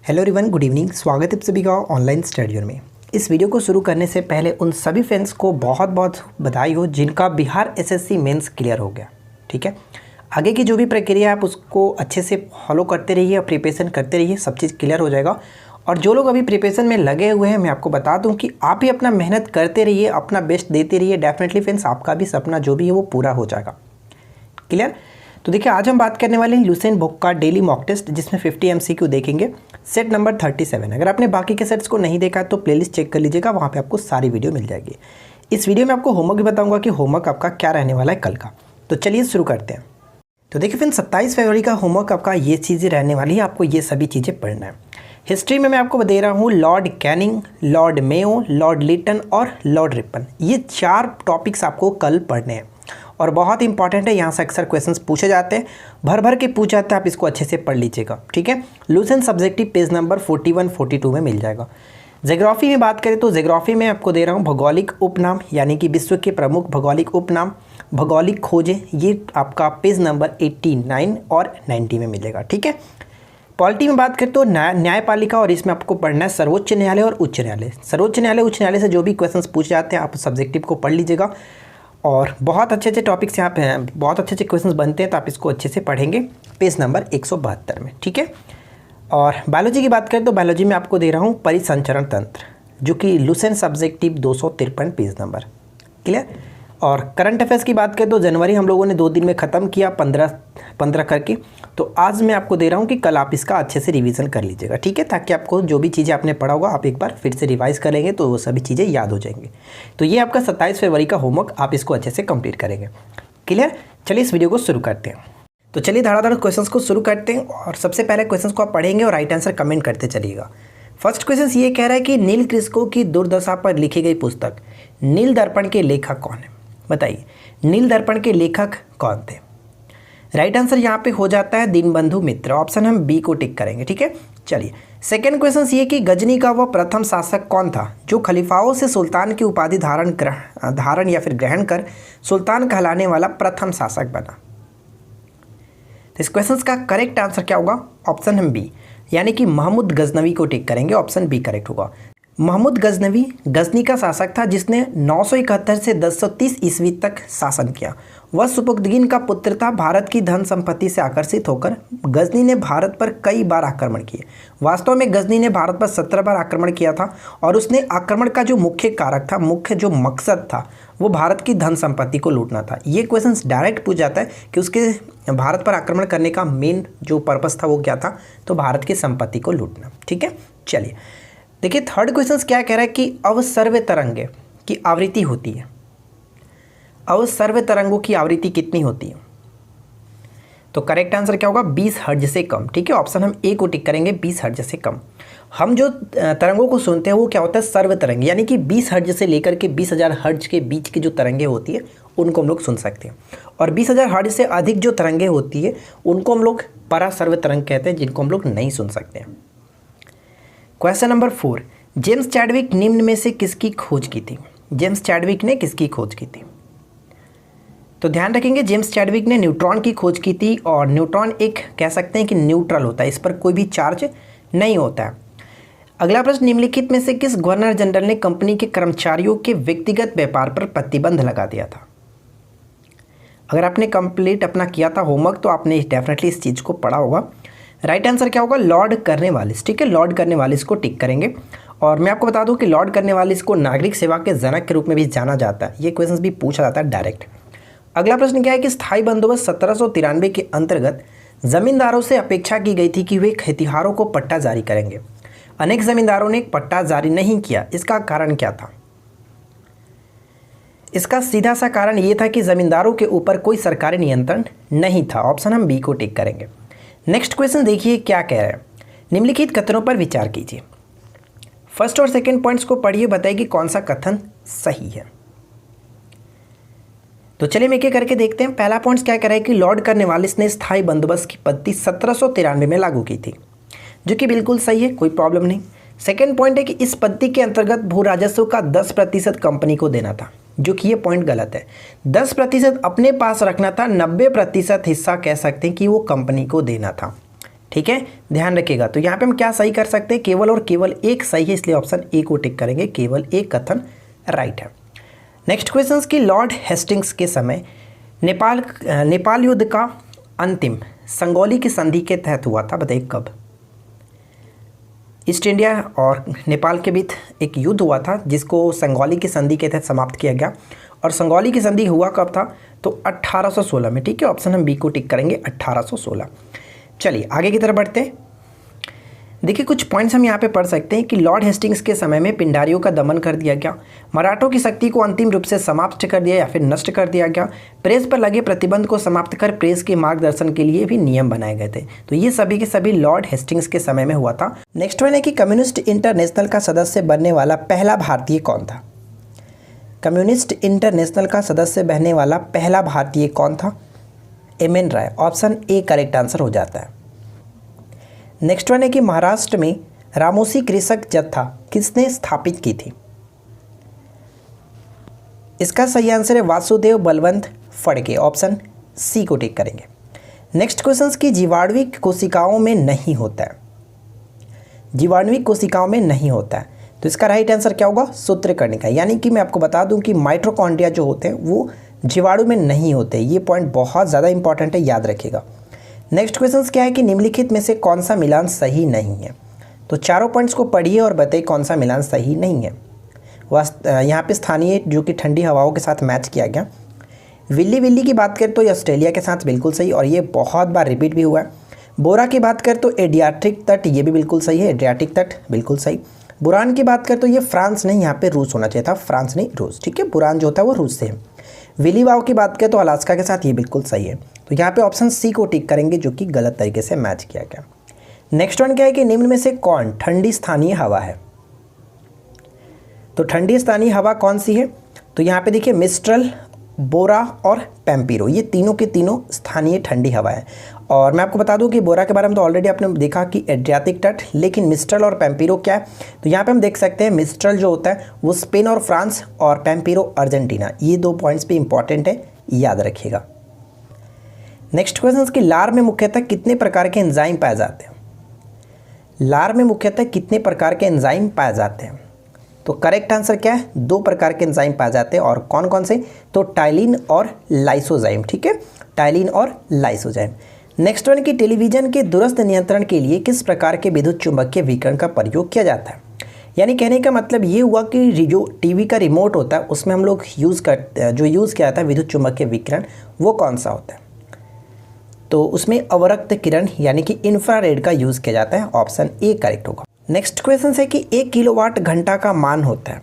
Hello everyone, good evening. स्वागत है आप सभी का ऑनलाइन स्टडी में। इस वीडियो को शुरू करने से पहले उन सभी फ्रेंड्स को बहुत बहुत बधाई हो जिनका बिहार एसएससी मेंस क्लियर हो गया। ठीक है, आगे की जो भी प्रक्रिया है आप उसको अच्छे से फॉलो करते रहिए और प्रिपरेशन करते रहिए, सब चीज़ क्लियर हो जाएगा। और जो लोग अभी प्रिपरेशन में लगे हुए हैं, मैं आपको बता दूं कि आप ही अपना मेहनत करते रहिए, अपना बेस्ट देते रहिए। डेफिनेटली फ्रेंड्स, आपका भी सपना जो भी है वो पूरा हो जाएगा। क्लियर? तो देखिए, आज हम बात करने वाले हैं लुसेंट बुक का डेली मॉक टेस्ट, जिसमें 50 MCQ देखेंगे। Set number 37। अगर आपने बाकी के सेट्स को नहीं देखा तो प्लेलिस्ट चेक कर लीजिएगा, वहाँ पे आपको सारी वीडियो मिल जाएगी। इस वीडियो में आपको होमवर्क भी बताऊंगा कि होमवर्क आपका क्या रहने वाला है कल का। तो चलिए शुरू करते हैं। तो देखिए फ्रेंड्स, 27 फरवरी का होमवर्क आपका ये चीज़ें रहने वाली है, आपको ये सभी चीज़ें पढ़ना है। हिस्ट्री में मैं आपको दे रहा हूँ Lord Canning, Lord Mayo, Lord Lytton और लॉर्ड रिपन। ये 4 टॉपिक्स आपको कल पढ़ने हैं और बहुत इंपॉर्टेंट है। यहाँ से अक्सर क्वेश्चंस पूछे जाते हैं, भर भर के पूछ जाते हैं, आप इसको अच्छे से पढ़ लीजिएगा। ठीक है, लुसेंट सब्जेक्टिव पेज नंबर 41-42 में मिल जाएगा। ज्योग्राफी में बात करें तो ज्योग्राफी में आपको दे रहा हूँ भौगोलिक उपनाम, यानी कि विश्व के प्रमुख भौगोलिक उपनाम, भौगोलिक खोजें। ये आपका पेज नंबर 89 और 90 में मिलेगा। ठीक है, पॉलिटी में बात करें तो न्यायपालिका, और इसमें आपको पढ़ना है सर्वोच्च न्यायालय और उच्च न्यायालय। सर्वोच्च न्यायालय उच्च न्यायालय से जो भी क्वेश्चंस पूछे जाते हैं आप सब्जेक्टिव को पढ़ लीजिएगा। और बहुत अच्छे अच्छे टॉपिक्स यहाँ पे हैं, बहुत अच्छे अच्छे क्वेश्चंस बनते हैं, तो आप इसको अच्छे से पढ़ेंगे पेज नंबर 172 में। ठीक है, और बायोलॉजी की बात करें तो बायोलॉजी में आपको दे रहा हूँ परिसंचरण तंत्र, जो कि Lucent subjective 253 page number. Clear? और करंट अफेयर्स की बात करें तो जनवरी हम लोगों ने 2 दिन में ख़त्म किया, 15 करके। तो आज मैं आपको दे रहा हूँ कि कल आप इसका अच्छे से रिवीजन कर लीजिएगा। ठीक है, ताकि आपको जो भी चीज़ें आपने पढ़ा होगा आप एक बार फिर से रिवाइज करेंगे तो वो सभी चीज़ें याद हो जाएंगी। तो ये आपका 27 फरवरी का होमवर्क, आप इसको अच्छे से कंप्लीट करेंगे। क्लियर? चलिए इस वीडियो को शुरू करते हैं। तो चलिए धड़ाधड़ क्वेश्चंस को शुरू करते हैं, और सबसे पहले क्वेश्चंस को आप पढ़ेंगे और राइट आंसर कमेंट करते चलिएगा। फर्स्ट क्वेश्चन ये कह रहा है कि नील कृषकों की दुर्दशा पर लिखी गई पुस्तक नील दर्पण के लेखक कौन है? बताइए, नील दर्पण के लेखक कौन थे? राइट आंसर यहाँ पे हो जाता है दीनबंधु मित्र। ऑप्शन हम बी को टिक करेंगे। ठीक है, चलिए सेकंड क्वेश्चन ये कि गजनी का वह प्रथम शासक कौन था जो खलीफाओं से सुल्तान की उपाधि धारण या फिर ग्रहण कर सुल्तान कहलाने वाला प्रथम शासक बना? इस क्वेश्चन का करेक्ट आंसर क्या होगा? ऑप्शन हम बी, यानी कि महमूद गजनवी को टिक करेंगे। ऑप्शन बी करेक्ट होगा। महमूद गजनवी गजनी का शासक था जिसने 971 से 1030 ईस्वी तक शासन किया। वह सुपुर्दगीन का पुत्र था। भारत की धन संपत्ति से आकर्षित होकर गजनी ने भारत पर कई बार आक्रमण किए। वास्तव में गजनी ने भारत पर 17 बार आक्रमण किया था, और उसने आक्रमण का जो मुख्य कारक था, मुख्य जो मकसद था, वो भारत की धन संपत्ति को लूटना था। ये क्वेश्चन डायरेक्ट पूछ जाता है कि उसके भारत पर आक्रमण करने का मेन जो पर्पस था वो क्या था, तो भारत की संपत्ति को लूटना। ठीक है, चलिए देखिए थर्ड क्वेश्चन क्या कह रहा है कि अवसर्व तरंगे की आवृत्ति होती है। अवसर्व तरंगों की आवृत्ति कितनी होती है? तो करेक्ट आंसर क्या होगा? 20 हर्ट्ज से कम। ठीक है, ऑप्शन हम ए को टिक करेंगे, 20 हर्ट्ज से कम। हम जो तरंगों को सुनते हैं वो क्या होता है? सर्व तरंग, यानी कि 20 हर्ट्ज से लेकर के 20,000 हर्ट्ज के बीच की जो तरंगे होती है उनको हम लोग सुन सकते हैं। और 20,000 हर्ट्ज से अधिक जो तरंगे होती है उनको हम लोग परासर्व तरंग कहते हैं, जिनको हम लोग नहीं सुन सकते हैं। क्वेश्चन नंबर 4, जेम्स चैडविक निम्न में से किसकी खोज की थी? जेम्स चैडविक ने किसकी खोज की थी? तो ध्यान रखेंगे, जेम्स चैडविक ने न्यूट्रॉन की खोज की थी, और न्यूट्रॉन एक कह सकते हैं कि न्यूट्रल होता है, इस पर कोई भी चार्ज नहीं होता है। अगला प्रश्न, निम्नलिखित में से किस गवर्नर जनरल ने कंपनी के कर्मचारियों के व्यक्तिगत व्यापार पर प्रतिबंध लगा दिया था? अगर आपने कंप्लीट अपना किया था होमवर्क तो आपने डेफिनेटली इस चीज़ को पढ़ा होगा। राइट आंसर क्या होगा? Lord Cornwallis. ठीक है, लॉर्ड कर्नवालिस को टिक करेंगे। और मैं आपको बता दूं कि लॉर्ड कर्नवालिस को नागरिक सेवा के जनक के रूप में भी जाना जाता है। ये क्वेश्चन भी पूछा जाता है डायरेक्ट। अगला प्रश्न क्या है कि स्थायी बंदोबस्त 1793 के अंतर्गत जमींदारों से अपेक्षा की गई थी कि वे खेतिहारों को पट्टा जारी करेंगे। अनेक जमींदारों ने पट्टा जारी नहीं किया, इसका कारण क्या था? इसका सीधा सा कारण ये था कि जमींदारों के ऊपर कोई सरकारी नियंत्रण नहीं था। ऑप्शन हम बी को टिक करेंगे। नेक्स्ट क्वेश्चन देखिए क्या कह रहा है। निम्नलिखित कथनों पर विचार कीजिए। फर्स्ट और सेकंड पॉइंट्स को पढ़िए, बताइए कि कौन सा कथन सही है। तो चलिए मैं एक करके देखते हैं। पहला पॉइंट क्या कह रहा है कि लॉर्ड कर्नवालिस ने स्थायी बंदोबस्त की पद्धति 1793 में लागू की थी, जो कि बिल्कुल सही है, कोई प्रॉब्लम नहीं। सेकंड पॉइंट है कि इस पद्धति के अंतर्गत भू राजस्व का 10% कंपनी को देना था, जो कि ये पॉइंट गलत है। 10% अपने पास रखना था, 90% हिस्सा कह सकते हैं कि वो कंपनी को देना था। ठीक है, ध्यान रखिएगा। तो यहाँ पे हम क्या सही कर सकते हैं, केवल और केवल एक सही है, इसलिए ऑप्शन ए को टिक करेंगे, केवल एक कथन राइट है। नेक्स्ट क्वेश्चन की लॉर्ड हेस्टिंग्स के समय नेपाल युद्ध का अंतिम संगोली की संधि के तहत हुआ था, बताइए कब। ईस्ट इंडिया और नेपाल के बीच एक युद्ध हुआ था जिसको संगोली की संधि के तहत समाप्त किया गया, और संगोली की संधि हुआ कब था, तो 1816 में, ठीक है। ऑप्शन हम बी को टिक करेंगे, 1816। चलिए आगे की तरफ बढ़ते हैं। देखिए कुछ पॉइंट्स हम यहाँ पे पढ़ सकते हैं कि लॉर्ड हेस्टिंग्स के समय में पिंडारियों का दमन कर दिया गया, मराठों की शक्ति को अंतिम रूप से समाप्त कर दिया या फिर नष्ट कर दिया गया, प्रेस पर लगे प्रतिबंध को समाप्त कर प्रेस के मार्गदर्शन के लिए भी नियम बनाए गए थे। तो ये सभी के सभी लॉर्ड हेस्टिंग्स के समय में हुआ था। नेक्स्ट वन है कि कम्युनिस्ट इंटरनेशनल का सदस्य बनने वाला पहला भारतीय कौन था। कम्युनिस्ट इंटरनेशनल का सदस्य बनने वाला पहला भारतीय कौन था, M N. Roy. Option A correct answer हो जाता है। नेक्स्ट वन है कि महाराष्ट्र में रामोसी कृषक जत्था किसने स्थापित की थी। इसका सही आंसर है वासुदेव बलवंत फड़के। ऑप्शन सी को टिक करेंगे। नेक्स्ट क्वेश्चन की जीवाणुविक कोशिकाओं में नहीं होता है, जीवाणुविक कोशिकाओं में नहीं होता है, तो इसका राइट आंसर क्या होगा, सूत्रकर्णिका। यानी कि मैं आपको बता दूं कि माइटोकॉन्ड्रिया जो होते हैं वो जीवाणु में नहीं होते। ये पॉइंट बहुत ज़्यादा इंपॉर्टेंट है, याद रखिएगा। नेक्स्ट क्वेश्चन क्या है कि निम्नलिखित में से कौन सा मिलान सही नहीं है। तो चारों पॉइंट्स को पढ़िए और बताइए कौन सा मिलान सही नहीं है। यहाँ पे स्थानीय जो कि ठंडी हवाओं के साथ मैच किया गया। विल्ली की बात करें तो ये ऑस्ट्रेलिया के साथ बिल्कुल सही, और ये बहुत बार रिपीट भी हुआ है। बोरा की बात करें तो एडियाट्रिक तट, ये भी बिल्कुल सही है, एडियाटिक तट बिल्कुल सही। बुरान की बात करें तो ये फ्रांस नहीं, यहाँ पे रूस होना चाहिए था, फ्रांस नहीं रूस, ठीक है। बुरान जो होता है वो रूस से है। विली वाव की बात करें तो अलास्का के साथ, ये बिल्कुल सही है। तो यहाँ पे ऑप्शन सी को टिक करेंगे जो कि गलत तरीके से मैच किया गया। नेक्स्ट वन क्या है कि निम्न में से कौन ठंडी स्थानीय हवा है। तो ठंडी स्थानीय हवा कौन सी है, तो यहाँ पे देखिए मिस्ट्रल, बोरा और पैम्पीरो, ये तीनों के तीनों स्थानीय ठंडी हवा है। और मैं आपको बता दूं कि बोरा के बारे में तो ऑलरेडी आपने देखा कि एड्रियाटिक तट, लेकिन मिस्ट्रल और पैम्पीरो क्या है, तो यहाँ पे हम देख सकते हैं मिस्ट्रल जो होता है वो स्पेन और फ्रांस, और पैम्पीरो अर्जेंटीना। ये दो पॉइंट्स भी इंपॉर्टेंट है, याद रखिएगा। नेक्स्ट क्वेश्चन कि लार में मुख्यतः कितने प्रकार के एंजाइम पाए जाते हैं। लार में मुख्यतः कितने प्रकार के एंजाइम पाए जाते हैं, तो करेक्ट आंसर क्या है, 2 प्रकार के एंजाइम पाए जाते हैं। और कौन कौन से, तो टाइलिन और लाइसोजाइम, ठीक है, टाइलिन और लाइसोजाइम। नेक्स्ट वन की टेलीविजन के दूरस्थ नियंत्रण के लिए किस प्रकार के विद्युत चुंबकीय विकिरण का प्रयोग किया जाता है। यानी कहने का मतलब ये हुआ कि जो टीवी का रिमोट होता है उसमें हम लोग यूज़ करते हैं, जो यूज़ किया जाता है विद्युत चुंबकीय विकिरण, वो कौन सा होता है, तो उसमें अवरक्त किरण यानी कि इंफ्रारेड का यूज़ किया जाता है। ऑप्शन ए करेक्ट होगा। नेक्स्ट क्वेश्चन है कि 1 किलोवाट घंटा का मान होता है,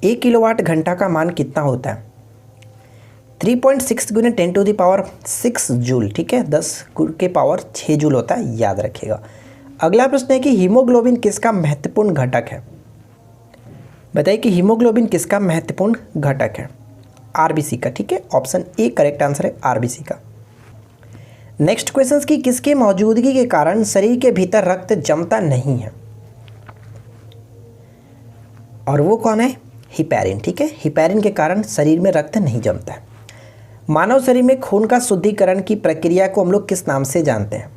1 किलोवाट घंटा का मान कितना होता है, 3.6 × 10⁶ जूल, ठीक है, 10 के पावर 6 जूल होता है, याद रखिएगा। अगला प्रश्न है कि हीमोग्लोबिन किसका महत्वपूर्ण घटक है। बताइए कि हीमोग्लोबिन किसका महत्वपूर्ण घटक है, आरबीसी का, ठीक है। ऑप्शन ए करेक्ट आंसर है, आरबीसी का। नेक्स्ट क्वेश्चन की किसके मौजूदगी के कारण शरीर के भीतर रक्त जमता नहीं है, और वो कौन है, हिपैरिन, ठीक है। हिपैरिन के कारण शरीर में रक्त नहीं जमता है। मानव शरीर में खून का शुद्धिकरण की प्रक्रिया को हम लोग किस नाम से जानते हैं।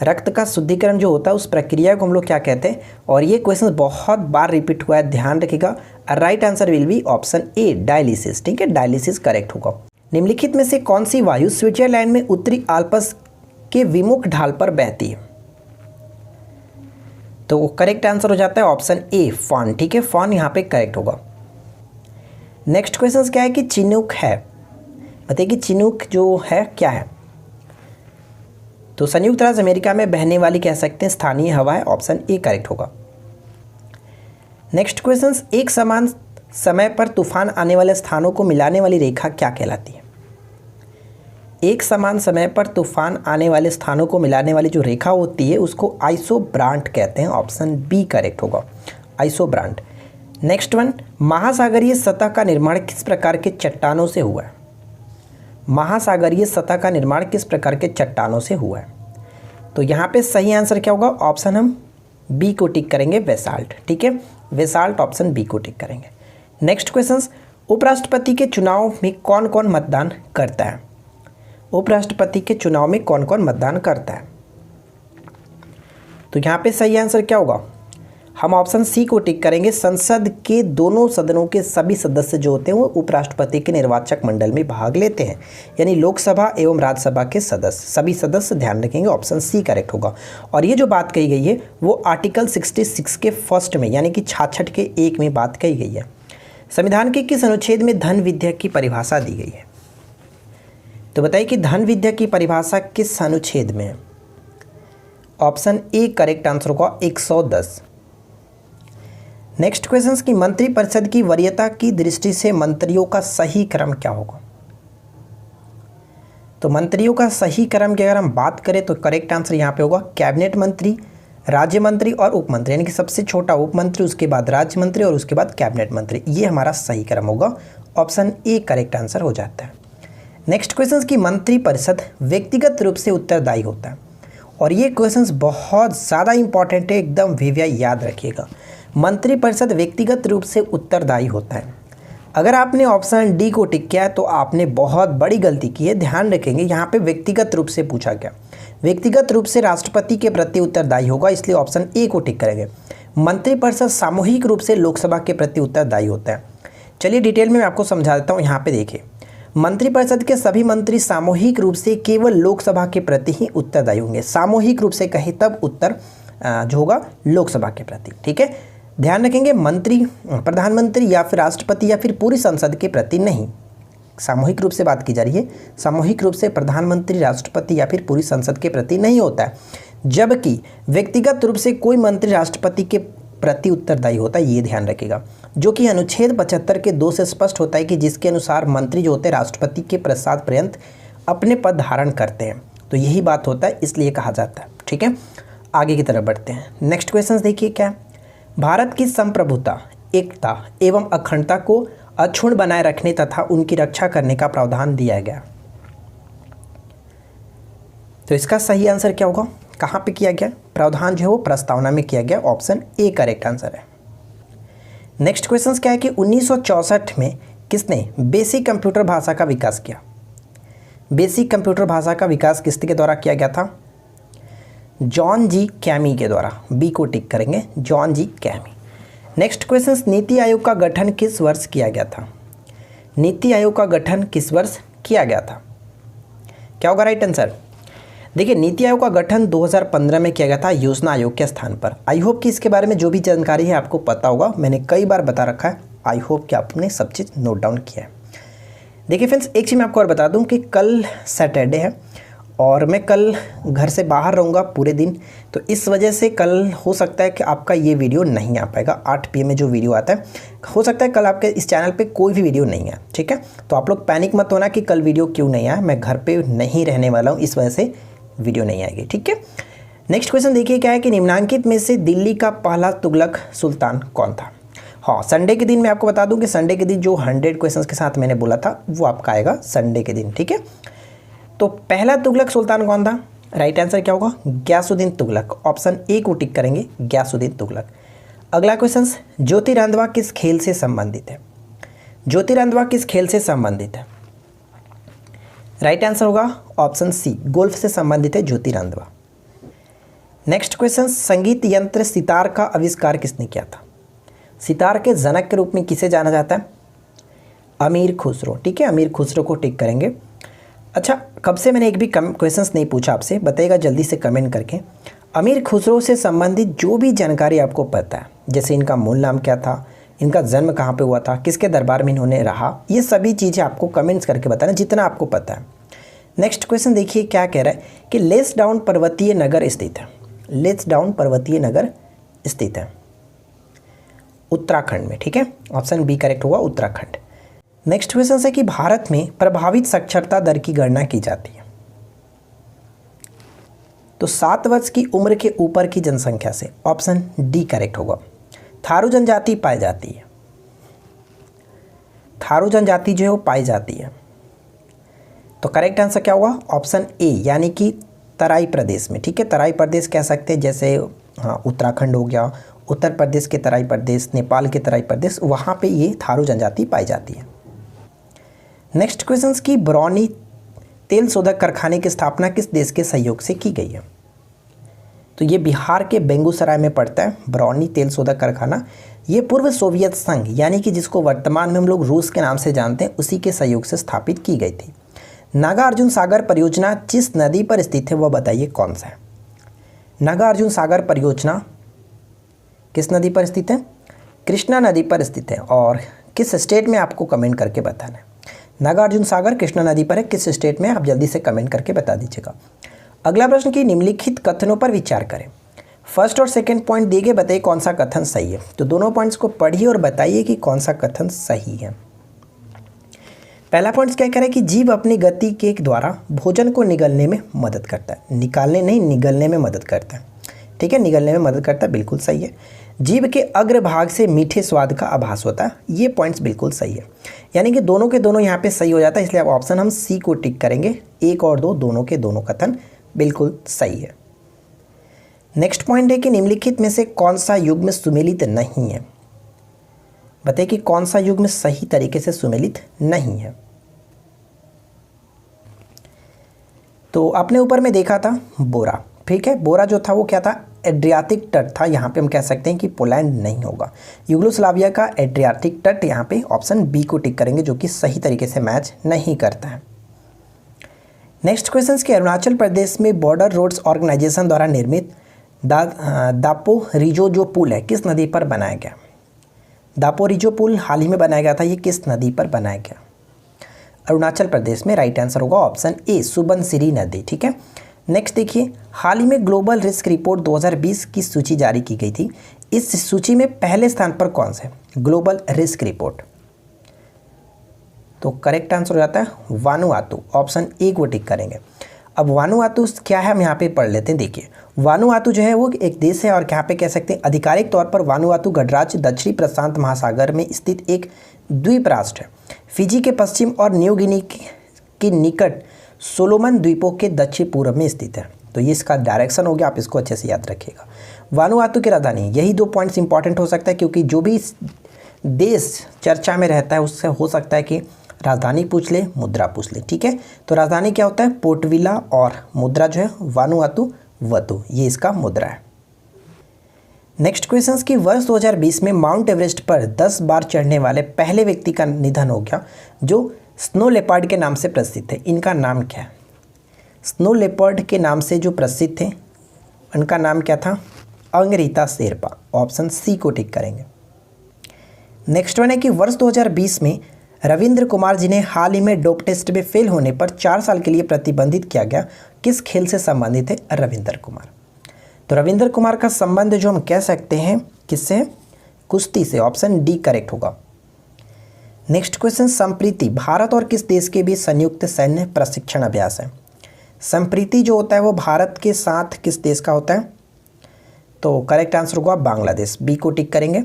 रक्त का शुद्धिकरण जो होता है उस प्रक्रिया को हम लोग क्या कहते हैं, और ये क्वेश्चन बहुत बार रिपीट हुआ है, ध्यान रखिएगा। Right answer will be option A dialysis, ठीक है, डायलिसिस करेक्ट होगा। निम्नलिखित में से कौन सी वायु स्विट्जरलैंड में उत्तरी आल्प्स के विमुख ढाल पर बहती है, तो करेक्ट आंसर हो जाता है ऑप्शन ए फॉन, ठीक है, फॉन यहाँ पे करेक्ट होगा। नेक्स्ट क्वेश्चन क्या है कि चिनूक है, बताइए कि चिनूक जो है क्या है, तो संयुक्त राज्य अमेरिका में बहने वाली कह सकते हैं स्थानीय हवा है। ऑप्शन ए करेक्ट होगा। नेक्स्ट क्वेश्चन, एक समान समय पर तूफान आने वाले स्थानों को मिलाने वाली रेखा क्या कहलाती है। एक समान समय पर तूफान आने वाले स्थानों को मिलाने वाली जो रेखा होती है उसको आइसोब्रांट कहते हैं। ऑप्शन बी करेक्ट होगा, आइसोब्रांट। नेक्स्ट वन, महासागरीय सतह का निर्माण किस प्रकार के चट्टानों से हुआ है। महासागरीय सतह का निर्माण किस प्रकार के चट्टानों से हुआ है, तो यहाँ पे सही आंसर क्या होगा, ऑप्शन हम बी को टिक करेंगे, बेसाल्ट, ठीक है, बेसाल्ट, ऑप्शन बी को टिक करेंगे। नेक्स्ट क्वेश्चन, उपराष्ट्रपति के चुनाव में कौन कौन मतदान करता है। उपराष्ट्रपति के चुनाव में कौन कौन मतदान करता है, तो यहाँ पे सही आंसर क्या होगा, हम ऑप्शन सी को टिक करेंगे। संसद के दोनों सदनों के सभी सदस्य जो होते हैं वो उपराष्ट्रपति के निर्वाचक मंडल में भाग लेते हैं, यानी लोकसभा एवं राज्यसभा के सदस्य, सभी सदस्य, ध्यान रखेंगे ऑप्शन सी करेक्ट होगा। और ये जो बात कही गई है वो आर्टिकल 66 के फर्स्ट में यानी कि 66 के 1 में बात कही गई है। संविधान के किस अनुच्छेद में धन विद्या की परिभाषा दी गई है? तो बताइए कि धन विद्या की परिभाषा किस अनुच्छेद में है? ऑप्शन ए करेक्ट आंसर होगा 110। नेक्स्ट क्वेश्चन की मंत्रिपरिषद की वरीयता की दृष्टि से मंत्रियों का सही क्रम क्या होगा? तो मंत्रियों का सही क्रम की अगर हम बात करें तो करेक्ट आंसर यहाँ पे होगा कैबिनेट मंत्री, राज्य मंत्री और उप मंत्री, यानी कि सबसे छोटा उप मंत्री, उसके बाद राज्य मंत्री और उसके बाद कैबिनेट मंत्री। ये हमारा सही क्रम होगा, ऑप्शन ए करेक्ट आंसर हो जाता है। नेक्स्ट क्वेश्चन की मंत्रिपरिषद व्यक्तिगत रूप से उत्तरदायी होता है, और ये क्वेश्चंस बहुत ज़्यादा इंपॉर्टेंट है, एकदम भैया याद रखिएगा। मंत्रिपरिषद व्यक्तिगत रूप से उत्तरदायी होता है। अगर आपने ऑप्शन डी को टिक किया है तो आपने बहुत बड़ी गलती की है। ध्यान रखेंगे यहाँ पे व्यक्तिगत रूप से पूछा गया, व्यक्तिगत रूप से राष्ट्रपति के प्रति उत्तरदायी होगा, इसलिए ऑप्शन ए को टिक करेंगे। मंत्रिपरिषद सामूहिक रूप से लोकसभा के प्रति उत्तरदायी होता है। चलिए डिटेल में मैं आपको समझा देता हूँ। यहाँ पे देखिए, मंत्रिपरिषद के सभी मंत्री सामूहिक रूप से केवल लोकसभा के प्रति ही उत्तरदायी होंगे। सामूहिक रूप से कहे तब उत्तर जो होगा लोकसभा के प्रति, ठीक है। ध्यान रखेंगे मंत्री प्रधानमंत्री या फिर राष्ट्रपति या फिर पूरी संसद के प्रति नहीं, सामूहिक रूप से बात की जा रही है। सामूहिक रूप से प्रधानमंत्री, राष्ट्रपति या फिर पूरी संसद के प्रति नहीं होता है, जबकि व्यक्तिगत रूप से कोई मंत्री राष्ट्रपति के प्रति उत्तरदायी होता है, ये ध्यान रखिएगा, जो कि अनुच्छेद 75 के 2 से स्पष्ट होता है कि जिसके अनुसार मंत्री जो होते हैं राष्ट्रपति के प्रसाद पर्यंत अपने पद धारण करते हैं। तो यही बात होता है, इसलिए कहा जाता है, ठीक है। आगे की तरफ बढ़ते हैं। नेक्स्ट क्वेश्चन देखिए क्या है, भारत की संप्रभुता, एकता एवं अखंडता को अक्षुण्ण बनाए रखने तथा उनकी रक्षा करने का प्रावधान दिया गया। तो इसका सही आंसर क्या होगा, कहाँ पे किया गया प्रावधान जो है वो प्रस्तावना में किया गया, ऑप्शन ए करेक्ट आंसर है। नेक्स्ट क्वेश्चन क्या है कि 1964 में किसने बेसिक कंप्यूटर भाषा का विकास किया? बेसिक कंप्यूटर भाषा का विकास किसके द्वारा किया गया था? जॉन जी कैमी के द्वारा, बी को टिक करेंगे, जॉन जी chemo. Next question, NITI Aayog का गठन किस वर्ष किया गया था? नीति आयोग का गठन किस वर्ष किया गया था? क्या होगा राइट आंसर? देखिए, नीति आयोग का गठन 2015 में किया गया था योजना आयोग के स्थान पर। आई होप कि इसके बारे में जो भी जानकारी है आपको पता होगा, मैंने कई बार बता रखा है। आई होप कि आपने सब चीज़ नोट डाउन किया है। देखिए फ्रेंड्स, एक चीज़ मैं आपको और बता दूं कि कल सैटरडे है और मैं कल घर से बाहर रहूँगा पूरे दिन, तो इस वजह से कल हो सकता है कि आपका ये वीडियो नहीं आ पाएगा। 8 PM में जो वीडियो आता है, हो सकता है कल आपके इस चैनल पे कोई भी वीडियो नहीं है, ठीक है। तो आप लोग पैनिक मत होना कि कल वीडियो क्यों नहीं आया, मैं घर पे नहीं रहने वाला हूँ, इस वजह से वीडियो नहीं आएगी, ठीक है। नेक्स्ट क्वेश्चन देखिए क्या है कि निम्नांकित में से दिल्ली का पहला तुगलक सुल्तान कौन था? हाँ, संडे के दिन मैं आपको बता दूं कि संडे के दिन जो 100 क्वेश्चंस के साथ मैंने बोला था वो आपका आएगा संडे के दिन, ठीक है। तो पहला तुगलक सुल्तान कौन था? राइट आंसर क्या होगा? गयासुद्दीन तुगलक, ऑप्शन ए को टिक करेंगे, गयासुद्दीन तुगलक। अगला क्वेश्चन, ज्योतिरंधवा किस खेल से संबंधित है? ज्योतिरंधवा किस खेल से संबंधित है? राइट आंसर होगा ऑप्शन सी, गोल्फ से संबंधित है ज्योतिरंधवा। नेक्स्ट क्वेश्चन, संगीत यंत्र सितार का आविष्कार किसने किया था? सितार के जनक के रूप में किसे जाना जाता है? अमीर खुसरो, ठीक है, अमीर खुसरो को टिक करेंगे। अच्छा, कब से मैंने एक भी क्वेश्चंस नहीं पूछा आपसे, बताइएगा जल्दी से कमेंट करके। अमीर खुसरो से संबंधित जो भी जानकारी आपको पता है, जैसे इनका मूल नाम क्या था, इनका जन्म कहाँ पे हुआ था, किसके दरबार में इन्होंने रहा, ये सभी चीज़ें आपको कमेंट्स करके बताना जितना आपको पता है। नेक्स्ट क्वेश्चन देखिए क्या कह रहा है कि लेसडाउन पर्वतीय नगर स्थित है। लेसडाउन पर्वतीय नगर स्थित है उत्तराखंड में, ठीक है, ऑप्शन बी करेक्ट होगा, उत्तराखंड। नेक्स्ट क्वेश्चन है कि भारत में प्रभावित साक्षरता दर की गणना की जाती है। तो 7 वर्ष की उम्र के ऊपर की जनसंख्या से, ऑप्शन डी करेक्ट होगा। थारू जनजाति पाई जाती है, थारू जनजाति जो है वो पाई जाती है, तो करेक्ट आंसर क्या होगा? ऑप्शन ए, यानी कि तराई प्रदेश में, ठीक है, तराई प्रदेश कह सकते हैं, जैसे हाँ उत्तराखंड हो गया, उत्तर प्रदेश के तराई प्रदेश, नेपाल के तराई प्रदेश, वहाँ पे ये थारू जनजाति पाई जाती है। नेक्स्ट क्वेश्चन की बरौनी तेल शोधक कारखाने की स्थापना किस देश के सहयोग से की गई है? तो ये बिहार के बेगूसराय में पड़ता है बरौनी तेल शोधक कारखाना। ये पूर्व सोवियत संघ यानी कि जिसको वर्तमान में हम लोग रूस के नाम से जानते हैं, उसी के सहयोग से स्थापित की गई थी। नागार्जुन सागर परियोजना जिस नदी पर स्थित है वह बताइए कौन सा है। नागार्जुन सागर परियोजना किस नदी पर स्थित है? कृष्णा नदी पर स्थित है। और किस स्टेट में आपको कमेंट करके बताना है। नागार्जुन सागर कृष्णा नदी पर है, किस स्टेट में, आप जल्दी से कमेंट करके बता दीजिएगा। अगला प्रश्न की निम्नलिखित कथनों पर विचार करें। फर्स्ट और सेकंड पॉइंट दिए गए, बताइए कौन सा कथन सही है। तो दोनों पॉइंट्स को पढ़िए और बताइए कि कौन सा कथन सही है। पहला पॉइंट क्या कह रहा है कि जीभ अपनी गति के द्वारा भोजन को निगलने में मदद करता है। निकालने नहीं, निगलने में मदद करता है। ठीक है, निगलने में मदद करता है, बिल्कुल सही है। जीभ के अग्रभाग से मीठे स्वाद का आभास होता है, ये पॉइंट्स बिल्कुल सही है। यानी कि दोनों के दोनों यहाँ पे सही हो जाता है, इसलिए अब ऑप्शन हम सी को टिक करेंगे। 1 और 2 दोनों के दोनों कथन बिल्कुल सही है। नेक्स्ट पॉइंट है कि निम्नलिखित में से कौन सा युग्म सुमेलित नहीं है। बताइए कि कौन सा युग्म सही तरीके से सुमेलित नहीं है। तो आपने ऊपर में देखा था बोरा, ठीक है। बोरा जो था वो क्या था? एड्रियाटिक तट था। यहाँ पे हम कह सकते हैं कि पोलैंड नहीं होगा। यूगोस्लाविया का एड्रियाटिक तट, यहाँ पे ऑप्शन बी को टिक करेंगे, जो कि सही तरीके से मैच नहीं करता है। नेक्स्ट क्वेश्चन के अरुणाचल प्रदेश में बॉर्डर रोड्स ऑर्गेनाइजेशन द्वारा निर्मित दापोरिजो जो पुल है किस नदी पर बनाया गया? दापोरिजो पुल हाल ही में बनाया गया था, ये किस नदी पर बनाया गया? अरुणाचल प्रदेश में। राइट आंसर होगा ऑप्शन ए, सुबनसिरी नदी। ठीक है। नेक्स्ट देखिए, हाल ही में ग्लोबल रिस्क रिपोर्ट 2020 की सूची जारी की गई थी। इस सूची में पहले स्थान पर कौन सा है? Global risk report. तो करेक्ट आंसर हो जाता है वानुआतू, ऑप्शन ए को टिक करेंगे। अब वानुआतू क्या है हम यहाँ पे पढ़ लेते हैं। देखिए, वानुआतू जो है वो एक देश है और यहाँ पे कह सकते हैं आधिकारिक तौर पर वानुआतू गणराज्य दक्षिणी प्रशांत महासागर में स्थित एक द्वीप राष्ट्र है। फिजी के पश्चिम और न्यू गिनी के निकट सोलोमन द्वीपों के दक्षिण पूर्व में स्थित है। तो ये इसका डायरेक्शन हो गया, आप इसको अच्छे से याद रखिएगा। वानुआतू की राजधानी, यही 2 पॉइंट्स इंपॉर्टेंट हो सकता है, क्योंकि जो भी देश चर्चा में रहता है उससे हो सकता है कि राजधानी पूछ ले, मुद्रा पूछ ले। ठीक है, तो राजधानी क्या होता है? पोर्ट विला, और मुद्रा जो है वानुआतू वतु, ये इसका मुद्रा है। नेक्स्ट क्वेश्चन की वर्ष 2020 में माउंट एवरेस्ट पर 10 बार चढ़ने वाले पहले व्यक्ति का निधन हो गया, जो स्नो लेपर्ड के नाम से प्रसिद्ध थे। इनका नाम क्या है? स्नो लेपर्ड के नाम से जो प्रसिद्ध थे, उनका नाम क्या था? अंगरीता शेरपा, ऑप्शन सी को टिक करेंगे। नेक्स्ट वन है कि वर्ष 2020 में रविंद्र कुमार जिन्हें हाल ही में डोप टेस्ट में फेल होने पर 4 साल के लिए प्रतिबंधित किया गया, किस खेल से संबंधित है रविंद्र कुमार? तो रविंद्र कुमार का संबंध जो हम कह सकते हैं किससे? कुश्ती से, ऑप्शन डी करेक्ट होगा। नेक्स्ट क्वेश्चन, संप्रीति भारत और किस देश के बीच संयुक्त सैन्य प्रशिक्षण अभ्यास है? संप्रीति जो होता है वो भारत के साथ किस देश का होता है? तो करेक्ट आंसर होगा बांग्लादेश, बी को टिक करेंगे।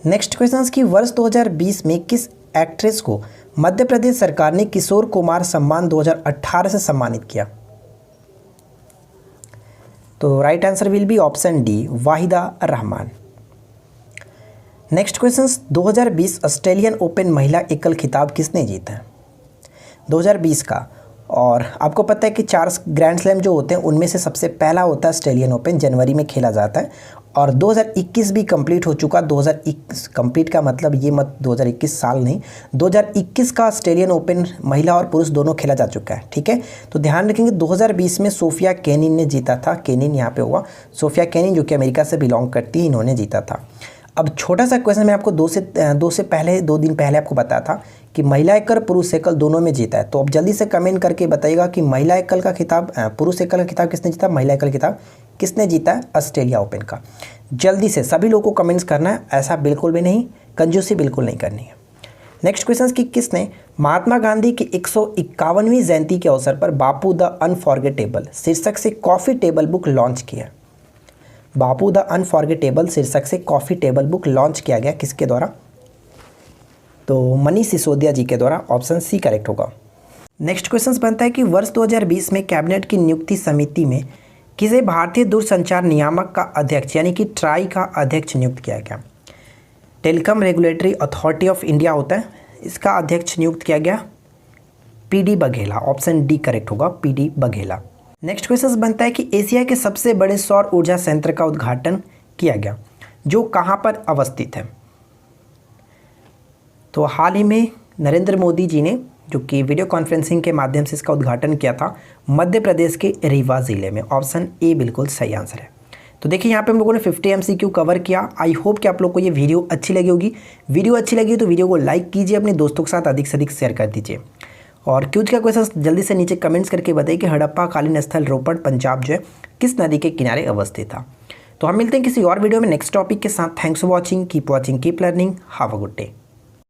नेक्स्ट क्वेश्चन की वर्ष 2020 में किस एक्ट्रेस को मध्य प्रदेश सरकार ने किशोर कुमार सम्मान 2018 से सम्मानित किया? तो right answer will be option D, Waheeda Rahman. Next question, 2020 Australian open महिला एकल खिताब किसने जीता है? 2020 का, और आपको पता है कि 4 ग्रैंड स्लैम जो होते हैं उनमें से सबसे पहला होता है ऑस्ट्रेलियन ओपन, जनवरी में खेला जाता है, और 2021 भी कंप्लीट हो चुका। 2021 कंप्लीट का मतलब ये मत 2021 साल नहीं, 2021 का ऑस्ट्रेलियन ओपन महिला और पुरुष दोनों खेला जा चुका है। ठीक है, तो ध्यान रखेंगे 2020 में सोफिया केनिन ने जीता था। केनिन यहाँ पे हुआ, सोफिया केनिन जो कि अमेरिका से बिलोंग करती है, इन्होंने जीता था। अब छोटा सा क्वेश्चन मैं आपको 2 दिन पहले आपको बताया था कि महिला एकल पुरुष एकल दोनों में जीता है। तो अब जल्दी से कमेंट करके बताइएगा कि महिला एकल का खिताब, पुरुष एकल का खिताब किसने जीता, महिला एकल खिताब किसने जीता है ऑस्ट्रेलिया ओपन का। जल्दी से सभी लोगों को कमेंट्स करना है, ऐसा बिल्कुल भी नहीं, कंजूसी बिल्कुल नहीं करनी है। नेक्स्ट क्वेश्चन की किसने महात्मा गांधी की 151वीं जयंती के अवसर पर बापू द अनफॉरगेटेबल शीर्षक से कॉफ़ी टेबल बुक लॉन्च किया? बापू द अनफॉरगेटेबल शीर्षक से कॉफ़ी टेबल बुक लॉन्च किया गया, किसके द्वारा? तो मनीष सिसोदिया जी के द्वारा, ऑप्शन सी करेक्ट होगा। नेक्स्ट क्वेश्चन बनता है कि वर्ष 2020 में कैबिनेट की नियुक्ति समिति में किसे भारतीय दूरसंचार नियामक का अध्यक्ष यानी कि ट्राई का अध्यक्ष नियुक्त किया गया? Telecom regulatory authority of India होता है, इसका अध्यक्ष नियुक्त किया गया PD Baghela, option D correct होगा, पीडी बघेला। नेक्स्ट क्वेश्चन बनता है कि एशिया के सबसे बड़े सौर ऊर्जा संयंत्र का उद्घाटन किया गया जो कहाँ पर अवस्थित है। तो हाल ही में नरेंद्र मोदी जी ने जो कि वीडियो कॉन्फ्रेंसिंग के माध्यम से इसका उद्घाटन किया था मध्य प्रदेश के रीवा ज़िले में। ऑप्शन ए बिल्कुल सही आंसर है। तो देखिए यहाँ पे हम लोगों ने 50 MCQ कवर किया। आई होप कि आप लोग को ये वीडियो अच्छी लगी होगी। वीडियो अच्छी लगी तो वीडियो को लाइक कीजिए, अपने दोस्तों के साथ अधिक से अधिक शेयर कर दीजिए और क्यूज का क्वेश्चन जल्दी से नीचे कमेंट्स करके बताइए कि हड़प्पा कालीन स्थल रोपड़ पंजाब जो है किस नदी के किनारे अवस्थित था। तो हम मिलते हैं किसी और वीडियो में नेक्स्ट टॉपिक के साथ। Thanks for watching, keep learning, have a good day.